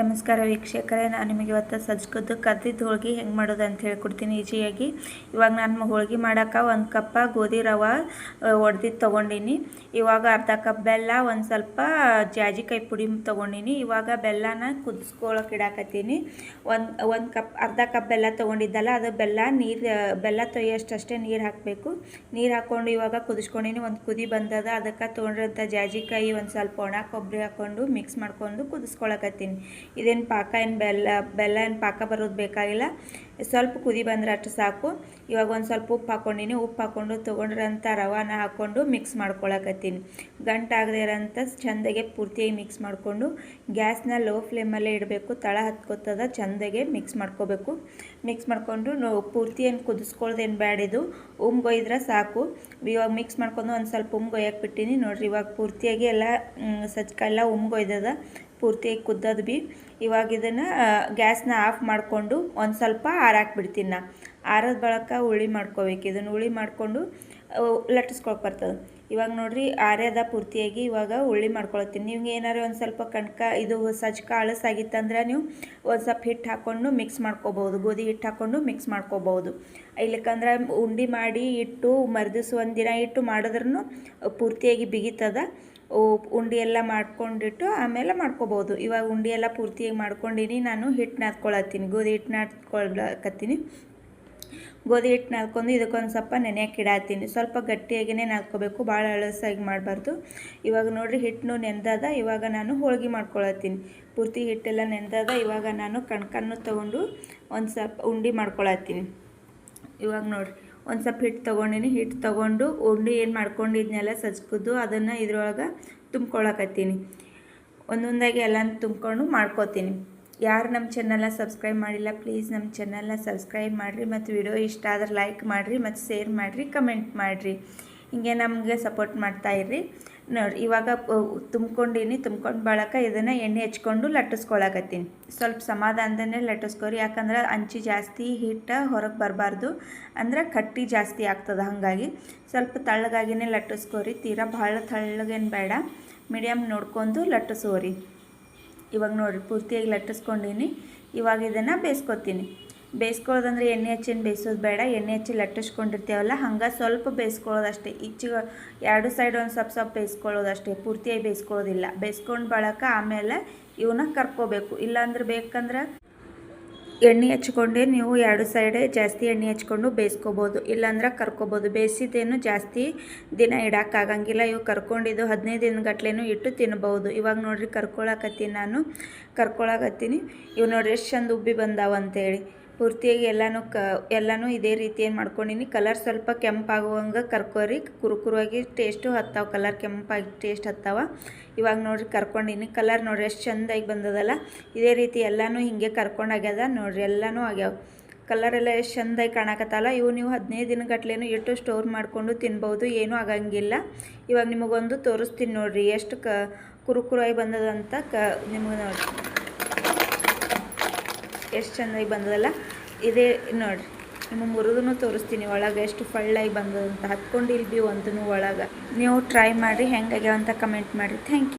ನಮಸ್ಕಾರ ವೀಕ್ಷಕರೇ, ನಾನು ನಿಮಗೆ ಇವತ್ತು ಸಜ್ಜಕದ್ದು ಕರ್ದಿದ್ದು ಹೋಳಿಗೆ ಹೆಂಗೆ ಮಾಡೋದು ಅಂತ ಹೇಳ್ಕೊಡ್ತೀನಿ ಈಜಿಯಾಗಿ. ಇವಾಗ ನಾನು ಹೋಳಿಗೆ ಮಾಡೋಕೆ 1 ಕಪ್ ಗೋಧಿ ರವೆ ಒಡೆದಿದ್ದು ತೊಗೊಂಡಿನಿ. ಇವಾಗ ಅರ್ಧ ಕಪ್ ಬೆಲ್ಲ, ಒಂದು ಸ್ವಲ್ಪ ಜಾಜಿಕಾಯಿ ಪುಡಿ ತೊಗೊಂಡಿನಿ. ಇವಾಗ ಬೆಲ್ಲನ ಕುದಿಸ್ಕೊಳಕ್ಕೆ ಇಡಾಕತ್ತೀನಿ. ಒಂದು ಕಪ್ ಅರ್ಧ ಕಪ್ ಬೆಲ್ಲ ತೊಗೊಂಡಿದ್ದಲ್ಲ, ಅದು ಬೆಲ್ಲ ತೊಯ್ಯಷ್ಟೇ ನೀರು ಹಾಕಬೇಕು. ನೀರು ಹಾಕ್ಕೊಂಡು ಇವಾಗ ಕುದಿಸ್ಕೊಂಡಿನಿ. ಒಂದು ಕುದಿ ಬಂದದ, ಅದಕ್ಕೆ ತೊಗೊಂಡಿರೋಂಥ ಜಾಜಿಕಾಯಿ ಒಂದು ಸ್ವಲ್ಪ ಒಣ ಕೊಬ್ಬರಿ ಹಾಕ್ಕೊಂಡು ಮಿಕ್ಸ್ ಮಾಡ್ಕೊಂಡು ಕುದಿಸ್ಕೊಳಕತ್ತೀನಿ. ಇದೇನು ಪಾಕ ಏನು ಬೆಲ್ಲ ಏನು ಪಾಕ ಬರೋದು ಬೇಕಾಗಿಲ್ಲ, ಸ್ವಲ್ಪ ಕುದಿ ಬಂದರೆ ಅಷ್ಟು ಸಾಕು. ಇವಾಗ ಒಂದು ಸ್ವಲ್ಪ ಉಪ್ಪು ಹಾಕ್ಕೊಂಡಿನಿ. ಉಪ್ಪು ಹಾಕ್ಕೊಂಡು ತೊಗೊಂಡಿರೋಂಥ ರವಾನ ಹಾಕ್ಕೊಂಡು ಮಿಕ್ಸ್ ಮಾಡ್ಕೊಳಕತ್ತೀನಿ. ಗಂಟಾಗದೇ ಇರೋಂಥ ಚೆಂದಾಗೆ ಪೂರ್ತಿಯಾಗಿ ಮಿಕ್ಸ್ ಮಾಡಿಕೊಂಡು ಗ್ಯಾಸ್ನ ಲೋ ಫ್ಲೇಮಲ್ಲೇ ಇಡಬೇಕು. ತಳ ಹತ್ಕೋತದ, ಚೆಂದಾಗೆ ಮಿಕ್ಸ್ ಮಾಡ್ಕೋಬೇಕು. ಮಿಕ್ಸ್ ಮಾಡಿಕೊಂಡು ಪೂರ್ತಿ ಏನು ಕುದಿಸ್ಕೊಳ್ಳೋದೇನು ಬ್ಯಾಡಿದು, ಉಮ್ಗೊಯ್ದ್ರೆ ಸಾಕು. ಇವಾಗ ಮಿಕ್ಸ್ ಮಾಡ್ಕೊಂಡು ಒಂದು ಸ್ವಲ್ಪ ಉಮ್ಗೊಯ್ಯಕ್ಕೆ ಬಿಟ್ಟಿನಿ. ನೋಡಿರಿ, ಇವಾಗ ಪೂರ್ತಿಯಾಗಿ ಎಲ್ಲ ಸಜ್ಜಕಾಯೆಲ್ಲ ಉಮ್ಗೊಯ್ದದ, ಪೂರ್ತಿಯಾಗಿ ಕುದ್ದದು ಬಿ. ಇವಾಗ ಇದನ್ನು ಗ್ಯಾಸ್ನ ಆಫ್ ಮಾಡಿಕೊಂಡು ಒಂದು ಸ್ವಲ್ಪ ಆರಾಕ್ಬಿಡ್ತೀನಿ. ನಾ ಆರದ ಬಳಕ ಉಳ್ಳಿ ಮಾಡ್ಕೋಬೇಕು. ಇದನ್ನು ಉಳ್ಳಿ ಮಾಡಿಕೊಂಡು ಲಟ್ಟಿಸ್ಕೊಳಕ್ಕೆ ಬರ್ತದೆ. ಇವಾಗ ನೋಡಿರಿ, ಆರ್ಯದ ಪೂರ್ತಿಯಾಗಿ ಇವಾಗ ಉಳ್ಳಿ ಮಾಡ್ಕೊಳತ್ತೀನಿ. ನಿಮ್ಗೆ ಏನಾರು ಒಂದು ಸ್ವಲ್ಪ ಇದು ಸಜ್ಜಕ ಅಳಸಾಗಿತ್ತಂದ್ರೆ ನೀವು ಒಂದು ಸ್ವಲ್ಪ ಹಿಟ್ಟು ಹಾಕ್ಕೊಂಡು ಮಿಕ್ಸ್ ಮಾಡ್ಕೋಬೋದು. ಗೋಧಿ ಹಿಟ್ಟು ಹಾಕ್ಕೊಂಡು ಮಿಕ್ಸ್ ಮಾಡ್ಕೋಬೋದು. ಇಲ್ಲಕ್ಕಂದ್ರೆ ಉಂಡೆ ಮಾಡಿ ಇಟ್ಟು ಮರುದಿವ್ಸ ಒಂದು ದಿನ ಇಟ್ಟು ಮಾಡಿದ್ರೂ ಪೂರ್ತಿಯಾಗಿ ಬಿಗಿತದ. ಉಂಡೆ ಎಲ್ಲ ಮಾಡ್ಕೊಂಡಿಟ್ಟು ಆಮೇಲೆ ಮಾಡ್ಕೋಬೋದು. ಇವಾಗ ಉಂಡೆ ಎಲ್ಲ ಪೂರ್ತಿಯಾಗಿ ಮಾಡ್ಕೊಂಡಿನಿ. ನಾನು ಹಿಟ್ಟು ನಾದ್ಕೊಳತ್ತೀನಿ, ಗೋಧಿ ಹಿಟ್ಟು ನಾದ್ಕೊಳಕತ್ತೀನಿ. ಗೋಧಿ ಹಿಟ್ಟು ನಾದ್ಕೊಂಡು ಇದಕ್ಕೊಂದು ಸ್ವಲ್ಪ ನೆನೆಯಕ್ಕೆ ಇಡಾತೀನಿ. ಸ್ವಲ್ಪ ಗಟ್ಟಿಯಾಗಿಯೇ ನಾದ್ಕೋಬೇಕು, ಭಾಳ ಅಳಸಾಗಿ ಮಾಡಬಾರ್ದು. ಇವಾಗ ನೋಡಿರಿ, ಹಿಟ್ಟು ನೆಂದದ. ಇವಾಗ ನಾನು ಹೋಳಿಗೆ ಮಾಡ್ಕೊಳತ್ತೀನಿ. ಪೂರ್ತಿ ಹಿಟ್ಟೆಲ್ಲ ನೆಂದದ. ಇವಾಗ ನಾನು ಕಣ್ಕನ್ನು ತೊಗೊಂಡು ಒಂದು ಸ್ವಲ್ಪ ಉಂಡೆ ಮಾಡ್ಕೊಳತ್ತೀನಿ. ಇವಾಗ ನೋಡಿರಿ, ಒಂದು ಸ್ವಲ್ಪ ಹಿಟ್ಟು ತೊಗೊಂಡಿನಿ. ಹಿಟ್ಟು ತೊಗೊಂಡು ಉಂಡೆ ಏನು ಮಾಡ್ಕೊಂಡಿದ್ನೆಲ್ಲ ಸಜ್ಜಕದ್ದು ಅದನ್ನು ಇದ್ರೊಳಗೆ ತುಂಬ್ಕೊಳಕತ್ತೀನಿ. ಒಂದೊಂದಾಗಿ ಎಲ್ಲನೂ ತುಂಬ್ಕೊಂಡು ಮಾಡ್ಕೋತೀನಿ. ಯಾರು ನಮ್ಮ ಚಾನಲ್ನ ಸಬ್ಸ್ಕ್ರೈಬ್ ಮಾಡಿಲ್ಲ, ಪ್ಲೀಸ್ ನಮ್ಮ ಚಾನಲ್ನ ಸಬ್ಸ್ಕ್ರೈಬ್ ಮಾಡಿರಿ. ಮತ್ತು ವಿಡಿಯೋ ಇಷ್ಟ ಆದ್ರೆ ಲೈಕ್ ಮಾಡಿರಿ, ಮತ್ತು ಶೇರ್ ಮಾಡಿರಿ, ಕಮೆಂಟ್ ಮಾಡಿರಿ. ಹಿಂಗೆ ನಮಗೆ ಸಪೋರ್ಟ್ ಮಾಡ್ತಾಯಿರ್ರಿ. ನೋಡಿ, ಇವಾಗ ತುಂಬ್ಕೊಂಡಿನಿ. ತುಂಬ್ಕೊಂಡು ಬಳಕ ಇದನ್ನು ಎಣ್ಣೆ ಹಚ್ಕೊಂಡು ಲಟ್ಟಿಸ್ಕೊಳಕತ್ತೀನಿ. ಸ್ವಲ್ಪ ಸಮಾಧಾನದಲ್ಲೇ ಲಟ್ಟಿಸ್ಕೊರಿ, ಯಾಕಂದ್ರೆ ಅಂಚಿ ಜಾಸ್ತಿ ಹಿಟ್ಟು ಹೊರಗೆ ಬರಬಾರ್ದು, ಅಂದ್ರೆ ಕಟ್ಟಿ ಜಾಸ್ತಿ ಆಗ್ತದೆ. ಹಾಗಾಗಿ ಸ್ವಲ್ಪ ತಳ್ಳಗಾಗಿನೇ ಲಟ್ಟಿಸ್ಕೊರಿ. ತೀರಾ ಭಾಳ ತಳ್ಳಗೇನು ಬೇಡ, ಮೀಡಿಯಮ್ ನೋಡ್ಕೊಂಡು ಲಟ್ಟಿಸೋರಿ. ಇವಾಗ ನೋಡಿರಿ, ಪೂರ್ತಿಯಾಗಿ ಲಟ್ಟಿಸ್ಕೊಂಡಿನಿ. ಇವಾಗ ಇದನ್ನು ಬೇಯಿಸ್ಕೊತೀನಿ. ಬೇಯಿಸ್ಕೊಳ್ಳೋದಂದ್ರೆ ಎಣ್ಣೆ ಹಚ್ಚೇನು ಬೇಯಿಸೋದು ಬೇಡ. ಎಣ್ಣೆ ಹಚ್ಚಿ ಲಟ್ಟಿಸ್ಕೊಂಡಿರ್ತೇವಲ್ಲ, ಹಂಗೆ ಸ್ವಲ್ಪ ಬೇಯಿಸ್ಕೊಳ್ಳೋದಷ್ಟೇ. ಈಚೆಗೆ ಎರಡು ಸೈಡ್ ಒಂದು ಸ್ವಲ್ಪ ಬೇಯಿಸ್ಕೊಳ್ಳೋದಷ್ಟೇ, ಪೂರ್ತಿಯಾಗಿ ಬೇಯಿಸ್ಕೊಳ್ಳೋದಿಲ್ಲ. ಬೇಯಿಸ್ಕೊಂಡು ಬಳಕ ಆಮೇಲೆ ಇವನ್ನ ಕರ್ಕೋಬೇಕು. ಇಲ್ಲಾಂದ್ರೆ ಬೇಕಂದ್ರೆ ಎಣ್ಣೆ ಹಚ್ಕೊಂಡೆ ನೀವು ಎರಡು ಸೈಡೆ ಜಾಸ್ತಿ ಎಣ್ಣೆ ಹಚ್ಕೊಂಡು ಬೇಯಿಸ್ಕೋಬೋದು, ಇಲ್ಲಾಂದ್ರೆ ಕರ್ಕೋಬೋದು. ಬೇಯಿಸಿದ್ದೇನು ಜಾಸ್ತಿ ದಿನ ಇಡೋಕ್ಕಾಗಂಗಿಲ್ಲ. ಇವು ಕರ್ಕೊಂಡಿದ್ದು 15 ದಿನಗಟ್ಲೆನೂ ಇಟ್ಟು ತಿನ್ಬೋದು. ಇವಾಗ ನೋಡಿರಿ, ಕರ್ಕೊಳಕತ್ತೀನಿ. ಇವು ನೋಡಿರಿ ಎಷ್ಟು ಚಂದ ಉಬ್ಬಿ ಬಂದಾವಂತೇಳಿ. ಪೂರ್ತಿಯಾಗಿ ಎಲ್ಲನೂ ಇದೇ ರೀತಿ ಏನು ಮಾಡ್ಕೊಂಡಿನಿ. ಕಲರ್ ಸ್ವಲ್ಪ ಕೆಂಪಾಗುವಂಗೆ ಕರ್ಕೋರಿ. ಕುರುಕುರುವಾಗಿ ಟೇಸ್ಟು ಹತ್ತಾವ, ಕಲರ್ ಕೆಂಪಾಗಿ ಟೇಸ್ಟ್ ಹತ್ತಾವ. ಇವಾಗ ನೋಡಿರಿ, ಕರ್ಕೊಂಡಿನಿ. ಕಲರ್ ನೋಡಿರಿ ಎಷ್ಟು ಚೆಂದಾಗಿ ಬಂದದಲ್ಲ. ಇದೇ ರೀತಿ ಎಲ್ಲನೂ ಹಿಂಗೆ ಕರ್ಕೊಂಡಾಗ್ಯದ. ನೋಡಿರಿ, ಎಲ್ಲನೂ ಆಗ್ಯಾವ. ಕಲರ್ ಎಲ್ಲ ಎಷ್ಟು ಚೆಂದಾಗಿ ಕಾಣಕತ್ತಲ್ಲ. ಇವು ನೀವು 15 ದಿನಗಟ್ಲೆನೂ ಇಟ್ಟು ಸ್ಟೋರ್ ಮಾಡಿಕೊಂಡು ತಿನ್ಬೋದು, ಏನೂ ಆಗಂಗಿಲ್ಲ. ಇವಾಗ ನಿಮಗೊಂದು ತೋರಿಸ್ತೀನಿ ನೋಡಿರಿ, ಎಷ್ಟು ಕುರುಕುರಾಗಿ ಬಂದದಂತ. ನಿಮಗೆ ನೋಡಿ ಎಷ್ಟು ಚೆಂದಾಗಿ ಬಂದದಲ್ಲ. ಇದೇ ನೋಡಿರಿ, ನಿಮಗೆ ಮುರಿದೂ ತೋರಿಸ್ತೀನಿ ಒಳಗೆ ಎಷ್ಟು ಫಳ್ಳಾಗಿ ಬಂದದಂತ. ಹತ್ಕೊಂಡಿಲ್ಲ ಭೀ ಒಂದೂ ಒಳಗೆ. ನೀವು ಟ್ರೈ ಮಾಡಿರಿ, ಹೆಂಗಾಗ್ಯಾವ ಅಂತ ಕಮೆಂಟ್ ಮಾಡಿರಿ. Thank you.